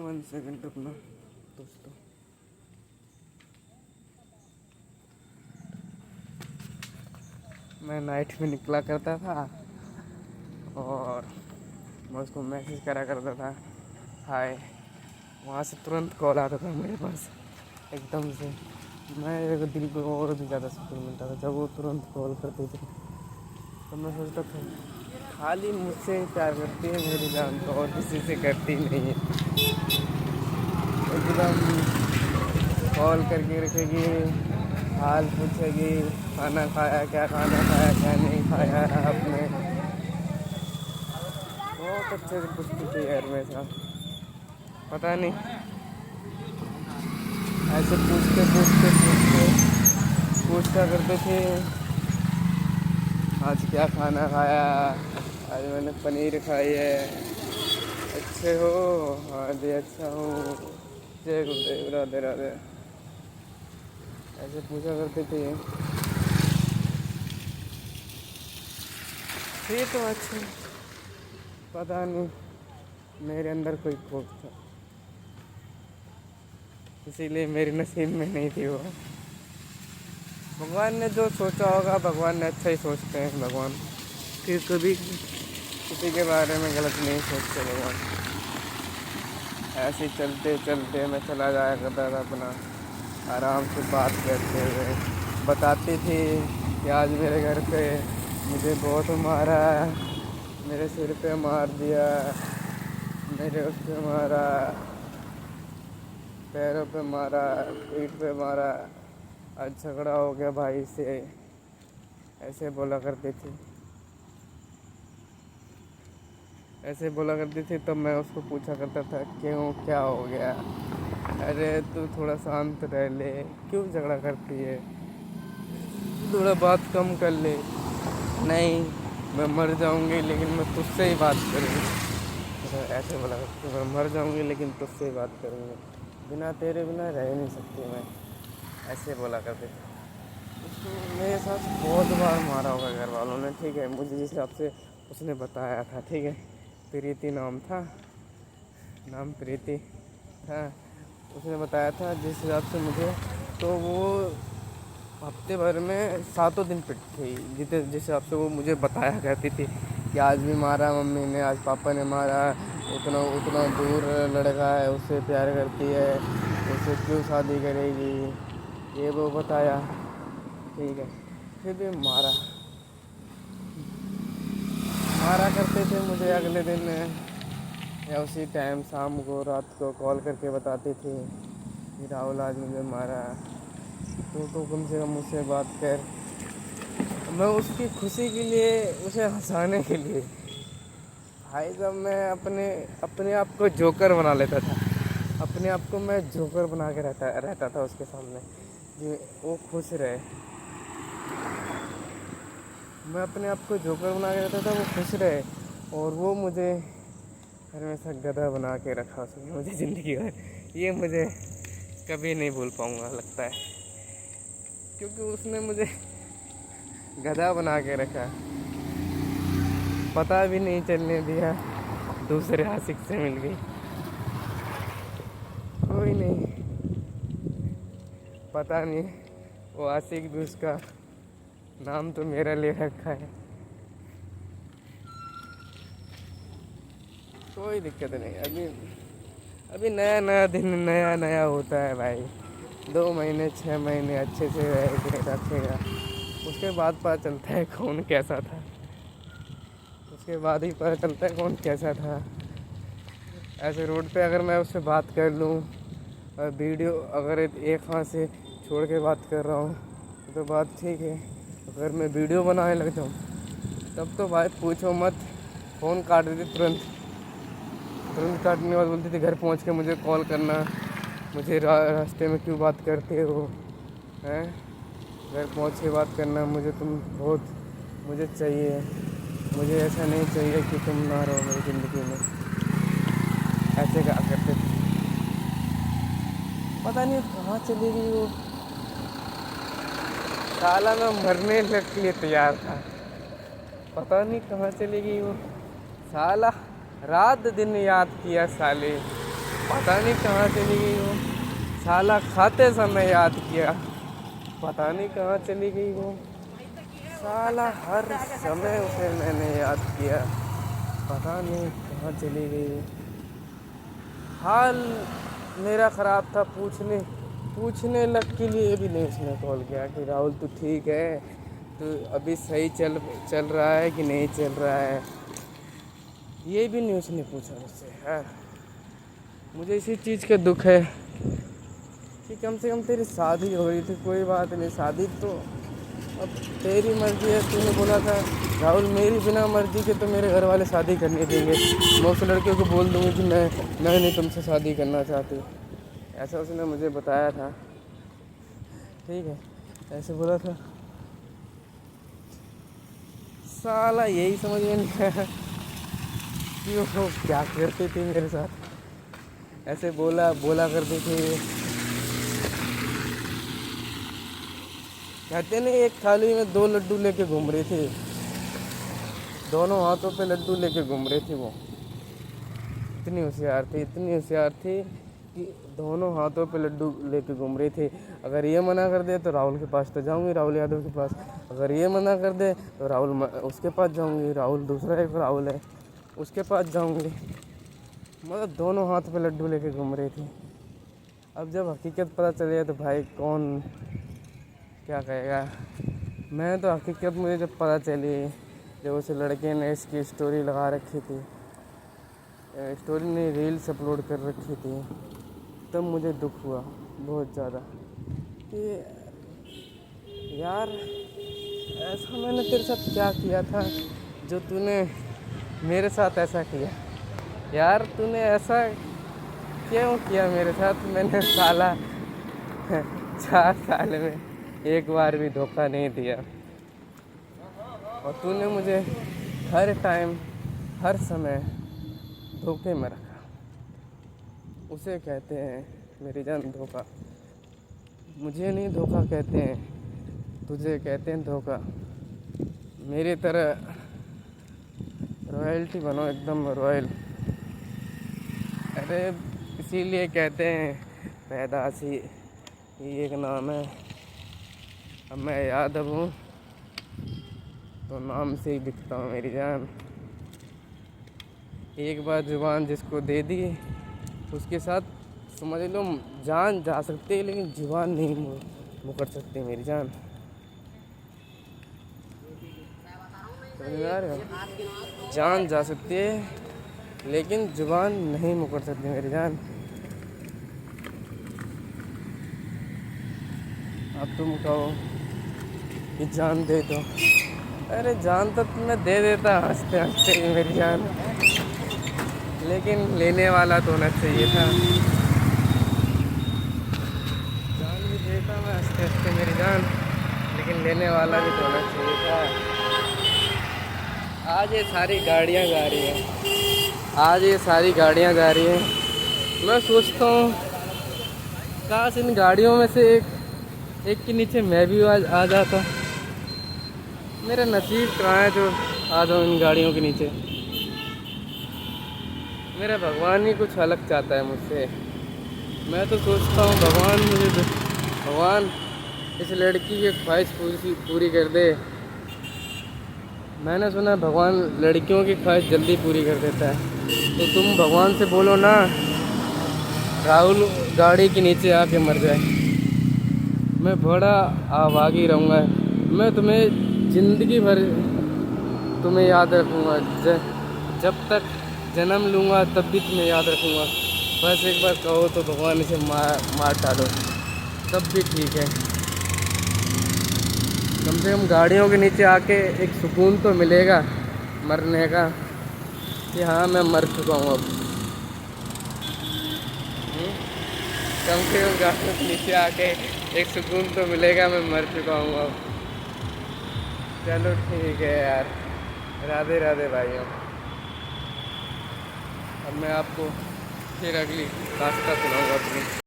One second रुकना दोस्तों। मैं नाइट में निकला करता था और मैं उसको मैसेज करा करता था हाय। वहाँ से तुरंत कॉल आता था मेरे पास एकदम से। मेरे दिल को और भी ज़्यादा सुकून मिलता था जब वो तुरंत कॉल करते थे। तो मैं सोचता था खाली मुझसे ही प्यार करती है मेरी जान, तो और किसी से करती नहीं है। एकदम कॉल करके रखेगी, हाल पूछेगी, खाना खाया क्या, खाना खाया क्या नहीं खाया आपने। बहुत अच्छे से पूछती थी यार मेरे साथ। पता नहीं ऐसे पूछते पूछते पूछते पूछता करते थे आज क्या खाना खाया। आज मैंने पनीर खाई है। अच्छे हो? हाँ जी अच्छा हूँ। जय गुरुदेव, राधे राधे। ऐसे पूछा करते थे। ये तो अच्छे, पता नहीं मेरे अंदर कोई खोट था, इसीलिए मेरे नसीब में नहीं थी वो। भगवान ने जो सोचा होगा, भगवान ने अच्छा ही सोचते हैं भगवान। फिर कभी किसी के बारे में गलत नहीं सोचते भगवान। ऐसे चलते चलते मैं चला जाया करता था अपना आराम से बात करते हुए। बताती थी कि आज मेरे घर पे मुझे बहुत मारा, मेरे सिर पे मार दिया, मेरे उस पे मारा, पैरों पे मारा, पीठ पे मारा, आज झगड़ा हो गया भाई से। ऐसे बोला करती थी, ऐसे बोला करती थी। तब मैं उसको पूछा करता था क्यों, क्या हो गया? अरे तू थोड़ा शांत रह ले, क्यों झगड़ा करती है, थोड़ा बात कम कर ले। नहीं मैं मर जाऊंगी लेकिन मैं तुझसे ही बात करूंगी। तो ऐसे बोला करती, मैं मर जाऊंगी लेकिन तुझसे ही बात करूंगी, बिना तेरे बिना रह नहीं सकती मैं। ऐसे बोला करते थे। उसको मेरे साथ बहुत बार मारा होगा घर वालों ने, ठीक है। मुझे जिस हिसाब से उसने बताया था, ठीक है, प्रीति नाम था, नाम प्रीति था। उसने बताया था जिस हिसाब से मुझे, तो वो हफ्ते भर में 7 दिन पिटती थी। जिस हिसाब से वो मुझे बताया करती थी कि आज भी मारा मम्मी ने, आज पापा ने मारा, उतना उतना दूर लड़का है, उससे प्यार करती है, उससे क्यों शादी करेगी, ये वो बताया, ठीक है। फिर भी मारा मारा करते थे मुझे। अगले दिन या उसी टाइम शाम को रात को कॉल करके बताती थी कि राहुल आज मुझे मारा, तो कम से कम मुझसे बात कर। मैं उसकी खुशी के लिए, उसे हंसाने के लिए भाई साहब मैं अपने अपने आप को जोकर बना लेता था। अपने आप को मैं जोकर बना के रहता था उसके सामने कि वो खुश रहे। मैं अपने आप को जोकर बना के रहता था, वो खुश रहे। और वो मुझे हमेशा गधा बना के रखा उसने मुझे ज़िंदगी भर। ये मुझे कभी नहीं भूल पाऊँगा लगता है, क्योंकि उसने मुझे गधा बना के रखा, पता भी नहीं चलने दिया दूसरे आशिक से मिल गई। कोई नहीं, पता नहीं वो आशिक भी उसका नाम तो मेरा ले रखा है। कोई दिक्कत नहीं। अभी अभी नया नया दिन नया नया होता है भाई। 2 महीने 6 महीने अच्छे से रखेगा, उसके बाद पता चलता है कौन कैसा था। उसके बाद ही पता चलता है कौन कैसा था। ऐसे रोड पे अगर मैं उससे बात कर लूँ और वीडियो, अगर एक हाथ से छोड़ के बात कर रहा हूँ तो बात ठीक है। अगर मैं वीडियो बनाने लग जाऊँ तब तो भाई पूछो मत, फ़ोन काट देती तुरंत। तुरंत काटने के बाद बोलती थी घर पहुँच के मुझे कॉल करना, मुझे रास्ते में क्यों बात करते हो हैं, घर पहुँच के बात करना, मुझे तुम बहुत मुझे चाहिए, मुझे ऐसा नहीं चाहिए कि तुम ना रहो मेरी ज़िंदगी में। ऐसे कहा करते थे। पता नहीं कहाँ चली गई वो साला। मैं मरने लग के लिए तैयार था, पता नहीं कहाँ चली गई वो साला। रात दिन याद किया साले, पता नहीं कहाँ चली गई वो। साला खाते समय याद किया, पता नहीं कहाँ चली गई वो। साला हर समय उसे मैंने याद किया, पता नहीं कहाँ चली गई। हाल मेरा ख़राब था, पूछने लग के लिए भी नहीं उसने कॉल किया कि राहुल तू ठीक है, तू अभी सही चल रहा है कि नहीं चल रहा है, ये भी नहीं उसने पूछा मुझसे यार। मुझे इसी चीज़ का दुख है कि कम से कम तेरी शादी हो रही थी, कोई बात नहीं, शादी तो अब तेरी मर्ज़ी है। तूने बोला था राहुल मेरी बिना मर्ज़ी के तो मेरे घर वाले शादी करने देंगे, मैं उस लड़के को बोल दूँगी कि मैं नहीं तुमसे शादी करना चाहती, ऐसा उसने मुझे बताया था। ठीक है, ऐसे बोला था। साला यही समझ में नहीं आया कि वो क्या करती थी मेरे साथ, ऐसे बोला करती थी। कहते नहीं, एक थाली में 2 लड्डू लेके घूम रही थी, दोनों हाथों पे लड्डू लेके घूम रही थी वो। इतनी होशियार थी कि दोनों हाथों पे लड्डू लेके घूम रही थी। अगर ये मना कर दे तो राहुल के पास तो जाऊंगी, राहुल यादव के पास। अगर ये मना कर दे तो राहुल उसके पास जाऊंगी, राहुल दूसरा एक राहुल है उसके पास जाऊंगी। मतलब दोनों हाथ पे लड्डू लेके घूम रही थी। अब जब हकीकत पता चले तो भाई कौन क्या कहेगा। मैं तो हकीकत मुझे जब पता चली, जब उस लड़के ने इसकी स्टोरी लगा रखी थी, स्टोरी ने रील्स अपलोड कर रखी थी, तब मुझे दुख हुआ बहुत ज़्यादा कि यार ऐसा मैंने तेरे साथ क्या किया था जो तूने मेरे साथ ऐसा किया। यार तूने ऐसा क्यों किया मेरे साथ। मैंने साला 4 साल में एक बार भी धोखा नहीं दिया, और तूने मुझे हर टाइम हर समय धोखे में रखा। उसे कहते हैं मेरी जान धोखा। मुझे नहीं धोखा कहते हैं, तुझे कहते हैं धोखा। मेरी तरह रॉयल्टी बनो, एकदम रॉयल। अरे इसीलिए कहते हैं पैदाशी ही एक नाम है। अब मैं यादव हूँ तो नाम से ही दिखता हूँ मेरी जान। एक बार जुबान जिसको दे दी उसके साथ समझ लो जान जा सकती है, लेकिन जुबान नहीं मुकर सकती मेरी जान। समझ में आ रहा है? जान जा सकती है लेकिन जुबान नहीं मुकर सकती मेरी जान। अब तुम कहो कि जान दे दो, अरे जान तो मैं दे देता हंसते हंसते ही मेरी जान, लेकिन लेने वाला तो होना चाहिए था। जान भी देता मैं हंसते हंसते मेरी जान, लेकिन लेने वाला भी तो होना चाहिए था। आज ये सारी गाड़ियाँ जा रही हैं, मैं सोचता हूँ काश इन गाड़ियों में से एक के नीचे मैं भी आ जाता। मेरा नसीब कहाँ है जो आ जाऊँ इन गाड़ियों के नीचे। मेरा भगवान ही कुछ अलग चाहता है मुझसे। मैं तो सोचता हूँ भगवान इस लड़की की ख्वाहिश पूरी कर दे। मैंने सुना भगवान लड़कियों की ख्वाहिश जल्दी पूरी कर देता है, तो तुम भगवान से बोलो ना राहुल गाड़ी के नीचे आके मर जाए। मैं बड़ा आभागी रहूँगा, मैं तुम्हें ज़िंदगी भर तुम्हें याद रखूँगा। जब तक जन्म लूँगा तब भी तुम्हें याद रखूँगा। बस एक बार कहो तो भगवान इसे मार डालो तब भी ठीक है। कम से कम गाड़ियों के नीचे आके एक सुकून तो मिलेगा मरने का कि हाँ मैं मर चुका हूँ अब। कम से कम गाड़ियों के नीचे आके एक सुकून तो मिलेगा, मैं मर चुका हूँ अब। चलो ठीक है यार, राधे राधे भाइयों। अब मैं आपको फिर अगली दास्तां सुनाऊंगा अपनी।